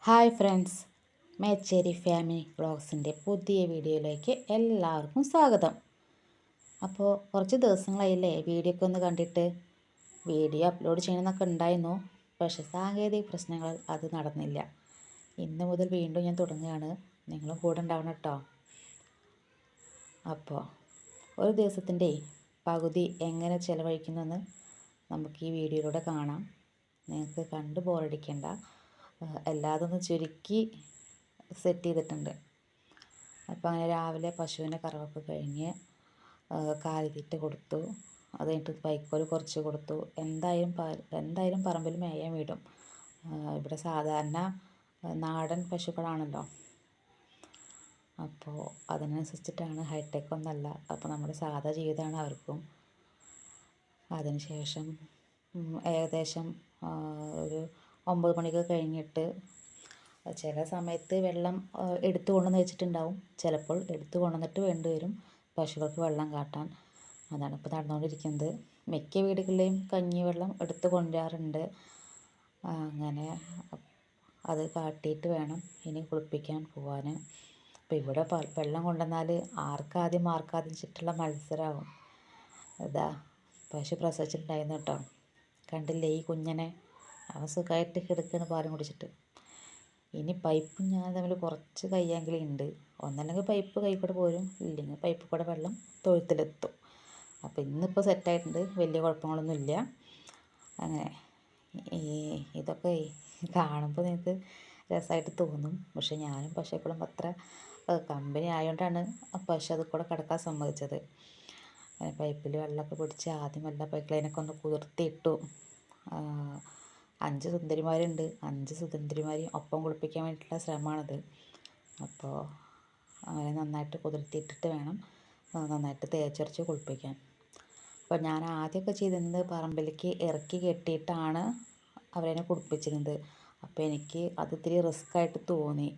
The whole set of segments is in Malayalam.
ഹായ് ഫ്രണ്ട്സ്, മേച്ചേരി ഫാമിലി വ്ളോഗ്സിൻ്റെ പുതിയ വീഡിയോയിലേക്ക് എല്ലാവർക്കും സ്വാഗതം. അപ്പോൾ കുറച്ച് ദിവസങ്ങളായില്ലേ വീഡിയോ ഒക്കെ ഒന്ന് കണ്ടിട്ട്. വീഡിയോ അപ്ലോഡ് ചെയ്യണമെന്നൊക്കെ ഉണ്ടായിരുന്നു, പക്ഷേ സാങ്കേതിക പ്രശ്നങ്ങൾ അത് നടന്നില്ല. ഇന്ന് മുതൽ വീണ്ടും ഞാൻ തുടങ്ങുകയാണ്. നിങ്ങളും കൂടെ ഉണ്ടാവണം കേട്ടോ. അപ്പോൾ ഒരു ദിവസത്തിൻ്റെ പകുതി എങ്ങനെ ചിലവഴിക്കുന്നെന്ന് നമുക്ക് ഈ വീഡിയോയിലൂടെ കാണാം. നിങ്ങൾക്ക് കണ്ട് ബോറടിക്കേണ്ട, എല്ലാതൊന്ന് ചുരുക്കി സെറ്റ് ചെയ്തിട്ടുണ്ട്. അപ്പോൾ അങ്ങനെ രാവിലെ പശുവിൻ്റെ കറവൊക്കെ കഴിഞ്ഞ് കാലിത്തീറ്റ കൊടുത്തു. അത് കഴിഞ്ഞിട്ട് വൈക്കോൽ കുറച്ച് കൊടുത്തു. എന്തായാലും പറമ്പിൽ മേയാൻ വിടും. ഇവിടെ സാധാരണ നാടൻ പശുക്കളാണല്ലോ, അപ്പോൾ അതിനനുസരിച്ചിട്ടാണ്, ഹൈടെക് ഒന്നല്ല. അപ്പോൾ നമ്മുടെ സാധാ ജീവിതമാണ് അവർക്കും. അതിനുശേഷം ഏകദേശം ഒരു 9 മണിയൊക്കെ കഴിഞ്ഞിട്ട് ചില സമയത്ത് വെള്ളം എടുത്തു കൊണ്ടുവന്ന് വെച്ചിട്ടുണ്ടാവും. ചിലപ്പോൾ എടുത്തു കൊണ്ടുവന്നിട്ട് വേണ്ടി വരും പശുക്കൾക്ക് വെള്ളം കാട്ടാൻ. അതാണ് ഇപ്പോൾ നടന്നുകൊണ്ടിരിക്കുന്നത്. മിക്ക വീടുകളിലെയും കഞ്ഞിവെള്ളം എടുത്തു കൊണ്ടുവരാറുണ്ട്. അങ്ങനെ അത് കാട്ടിയിട്ട് വേണം ഇനി കുളിപ്പിക്കാൻ പോകാൻ. അപ്പോൾ ഇവിടെ വെള്ളം കൊണ്ടുവന്നാൽ ആർക്കാദ്യം ചുറ്റുള്ള മത്സരമാകും. ഇതാ പശു പ്രസവിച്ചിട്ടുണ്ടായിരുന്നു കേട്ടോ. കണ്ടില്ലേ ഈ കുഞ്ഞനെ? അവൻ സുഖമായിട്ട് കിടക്കുകയാണ് പാലും കുടിച്ചിട്ട്. ഇനി പൈപ്പും ഞാൻ തമ്മിൽ കുറച്ച് കയ്യാങ്കിലും ഉണ്ട്. ഒന്നല്ലെങ്കിൽ പൈപ്പ് കൈക്കൂടെ പോരും, ഇല്ലെങ്കിൽ പൈപ്പ് കൂടെ വെള്ളം തൊഴുത്തിലെത്തും. അപ്പോൾ ഇന്നിപ്പോൾ സെറ്റായിട്ടുണ്ട്, വലിയ കുഴപ്പങ്ങളൊന്നുമില്ല. അങ്ങനെ ഇതൊക്കെ കാണുമ്പോൾ നിങ്ങൾക്ക് രസമായിട്ട് തോന്നും. പക്ഷെ ഞാനും പശുക്കളും അത്ര കമ്പനി ആയതുകൊണ്ടാണ് പശു അത് കൂടെ കിടക്കാൻ സമ്മതിച്ചത്. പൈപ്പിൽ വെള്ളമൊക്കെ പിടിച്ച് ആദ്യം എല്ലാ പൈപ്പിലതിനൊക്കെ ഒന്ന് കുതിർത്തിയിട്ടു. 5 സുന്ദരിമാരുണ്ട്. 5 സുന്ദരിമാരെയും ഒപ്പം കുളിപ്പിക്കാൻ വേണ്ടിയിട്ടുള്ള ശ്രമമാണത്. അപ്പോൾ അവരെ നന്നായിട്ട് കുതിർത്തിയിട്ടിട്ട് വേണം നന്നായിട്ട് തേച്ചരച്ച് കുളിപ്പിക്കാൻ. അപ്പോൾ ഞാൻ ആദ്യമൊക്കെ ചെയ്തിരുന്നത് പറമ്പിലേക്ക് ഇറക്കി കെട്ടിയിട്ടാണ് അവരെ കുളിപ്പിച്ചിരുന്നത്. അപ്പോൾ എനിക്ക് അത് ഇത്തിരി റിസ്ക്കായിട്ട് തോന്നി.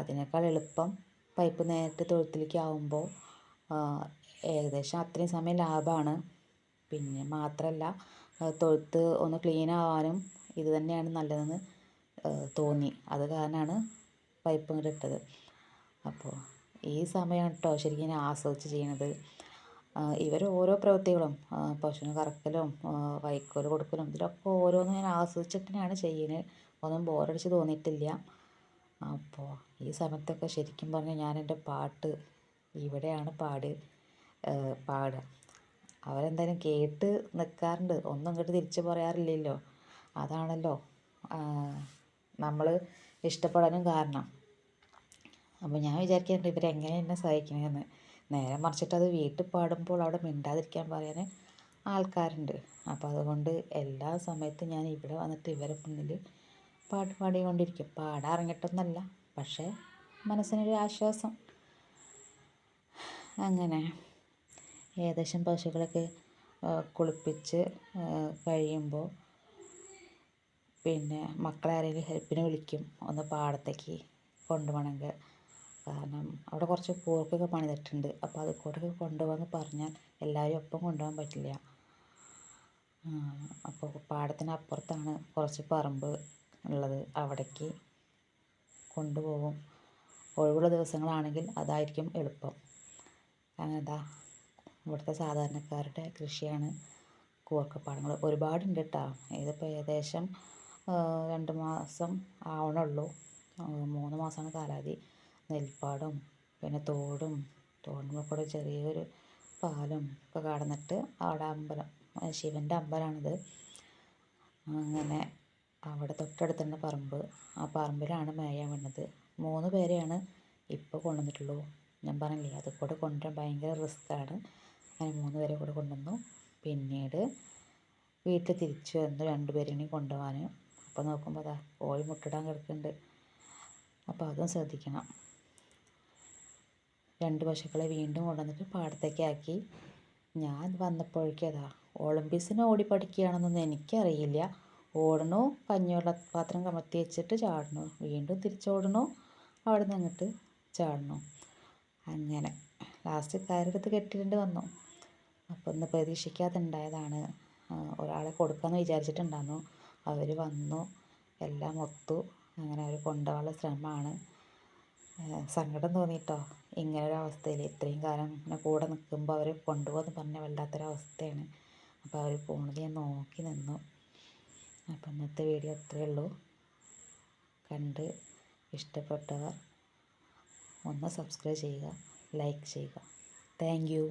അതിനേക്കാൾ എളുപ്പം പൈപ്പ് നേരിട്ട് തൊഴുത്തിലേക്ക് ആവുമ്പോൾ ഏകദേശം അത്രയും സമയം ലാഭമാണ്. പിന്നെ മാത്രമല്ല, തൊഴുത്ത് ഒന്ന് ക്ലീൻ ആവാനും ഇത് തന്നെയാണ് നല്ലതെന്ന് തോന്നി. അത് കാരണമാണ് പൈപ്പ് ഇങ്ങോട്ട് ഇട്ടത്. അപ്പോൾ ഈ സമയമാണ് കേട്ടോ ശരിക്കും ഞാൻ ആസ്വദിച്ച് ചെയ്യണത്. ഇവർ ഓരോ പ്രവൃത്തികളും, പശുവിനെ കറക്കലും വൈക്കോൽ കൊടുക്കലും, ഇതിലൊക്കെ ഓരോന്നും ഞാൻ ആസ്വദിച്ചിട്ട് തന്നെയാണ് ചെയ്യുന്നത്. ഒന്നും ബോറടിച്ച് തോന്നിയിട്ടില്ല. അപ്പോൾ ഈ സമയത്തൊക്കെ ശരിക്കും പറഞ്ഞാൽ ഞാൻ എൻ്റെ പാട്ട് ഇവിടെയാണ് പാടുക. അവരെന്തായാലും കേട്ട് നിൽക്കാറുണ്ട്, ഒന്നും ഇങ്ങോട്ട് തിരിച്ച് പറയാറില്ലല്ലോ. അതാണല്ലോ നമ്മൾ ഇഷ്ടപ്പെടാനും കാരണം. അപ്പോൾ ഞാൻ വിചാരിക്കാറുണ്ട് ഇവരെങ്ങനെ എന്നെ സഹിക്കണമെന്ന്. നേരെ മറിച്ചിട്ട് അത് വീട്ടിൽ പാടുമ്പോൾ അവിടെ മിണ്ടാതിരിക്കാൻ പറയാൻ ആൾക്കാരുണ്ട്. അപ്പോൾ അതുകൊണ്ട് എല്ലാ സമയത്തും ഞാൻ ഇവിടെ വന്നിട്ട് ഇവരെ മുന്നിൽ പാട്ട് പാടിക്കൊണ്ടിരിക്കും. പാടാറിഞ്ഞിട്ടൊന്നല്ല, പക്ഷേ മനസ്സിനൊരു ആശ്വാസം. അങ്ങനെ ഏകദേശം പശുക്കളൊക്കെ കുളിപ്പിച്ച് കഴിയുമ്പോൾ പിന്നെ മക്കളെ ആരെങ്കിലും ഹെൽപ്പിന് വിളിക്കും, ഒന്ന് പാടത്തേക്ക് കൊണ്ടുപോകണമെങ്കിൽ. കാരണം അവിടെ കുറച്ച് പോർക്കൊക്കെ പണിതിട്ടുണ്ട്. അപ്പോൾ അത് കൂടെ കൊണ്ടുപോകാമെന്ന് പറഞ്ഞാൽ എല്ലാവരും ഒപ്പം കൊണ്ടുപോകാൻ പറ്റില്ല. അപ്പോൾ പാടത്തിനപ്പുറത്താണ് കുറച്ച് പറമ്പ് ഉള്ളത്, അവിടേക്ക് കൊണ്ടുപോകും. ഒഴിവുള്ള ദിവസങ്ങളാണെങ്കിൽ അതായിരിക്കും എളുപ്പം. അങ്ങനെന്താ ഇവിടുത്തെ സാധാരണക്കാരുടെ കൃഷിയാണ് കൂർക്കപ്പാടങ്ങൾ. ഒരുപാടുണ്ട് കേട്ടോ. ഇതിപ്പോൾ ഏകദേശം 2 മാസം ആവണുള്ളൂ. 3 മാസമാണ് കാലാവധി. നെൽപ്പാടും പിന്നെ തോടിൻ്റെ കൂടെ ചെറിയൊരു പാലം ഒക്കെ കടന്നിട്ട് അവിടെ അമ്പലം, ശിവൻ്റെ അമ്പലമാണിത്. അങ്ങനെ അവിടെ തൊട്ടടുത്തുള്ള പറമ്പ്, ആ പറമ്പിലാണ് മേയാൻ വേണ്ടത്. 3 പേരെയാണ് ഇപ്പോൾ കൊണ്ടുവന്നിട്ടുള്ളൂ. ഞാൻ പറഞ്ഞില്ലേ അത് കൂടെ കൊണ്ടുവരാൻ ഭയങ്കര റിസ്ക്കാണ്. അങ്ങനെ 3 പേരെ കൂടെ കൊണ്ടുവന്നു. പിന്നീട് വീട്ടിൽ തിരിച്ചു വന്നു 2 പേരെയും കൊണ്ടുപോകാൻ. അപ്പോൾ നോക്കുമ്പോൾ അതാ കോഴി മുട്ടിടാൻ കിടക്കുന്നുണ്ട്. അപ്പോൾ അതും ശ്രദ്ധിക്കണം. 2 പശുക്കളെ വീണ്ടും കൊണ്ടുവന്നിട്ട് പാടത്തേക്ക് ആക്കി. ഞാൻ വന്നപ്പോഴേക്കും ഒളിമ്പിക്സിന് ഓടി പഠിക്കുകയാണെന്നൊന്നും എനിക്കറിയില്ല. ഓടണു, കഞ്ഞിവെള്ള പാത്രം കമത്തി വെച്ചിട്ട് ചാടണു, വീണ്ടും തിരിച്ചോടണു, അവിടെ നിന്ന് അങ്ങോട്ട് ചാടണു. അങ്ങനെ ലാസ്റ്റ് കയറെടുത്ത് കെട്ടിയിട്ട് വന്നു. അപ്പോൾ ഇന്ന് പ്രതീക്ഷിക്കാതെ ഉണ്ടായതാണ്. ഒരാളെ കൊടുക്കാമെന്ന് വിചാരിച്ചിട്ടുണ്ടായിരുന്നു. അവർ വന്നു, എല്ലാം ഒത്തു. അങ്ങനെ അവർ കൊണ്ടുപോകാനുള്ള ശ്രമമാണ്. സങ്കടം തോന്നിയിട്ടോ, ഇങ്ങനൊരവസ്ഥയിൽ ഇത്രയും കാലം ഇങ്ങനെ കൂടെ നിൽക്കുമ്പോൾ അവർ കൊണ്ടുപോകുമെന്ന് പറഞ്ഞാൽ വല്ലാത്തൊരവസ്ഥയാണ്. അപ്പോൾ അവർ പോകുന്നത് ഞാൻ നോക്കി നിന്നു. അപ്പം ഇന്നത്തെ വീഡിയോ അത്രയേ ഉള്ളൂ. കണ്ട് ഇഷ്ടപ്പെട്ടവർ ഒന്ന് സബ്സ്ക്രൈബ് ചെയ്യുക, ലൈക്ക് ചെയ്യുക. Thank you.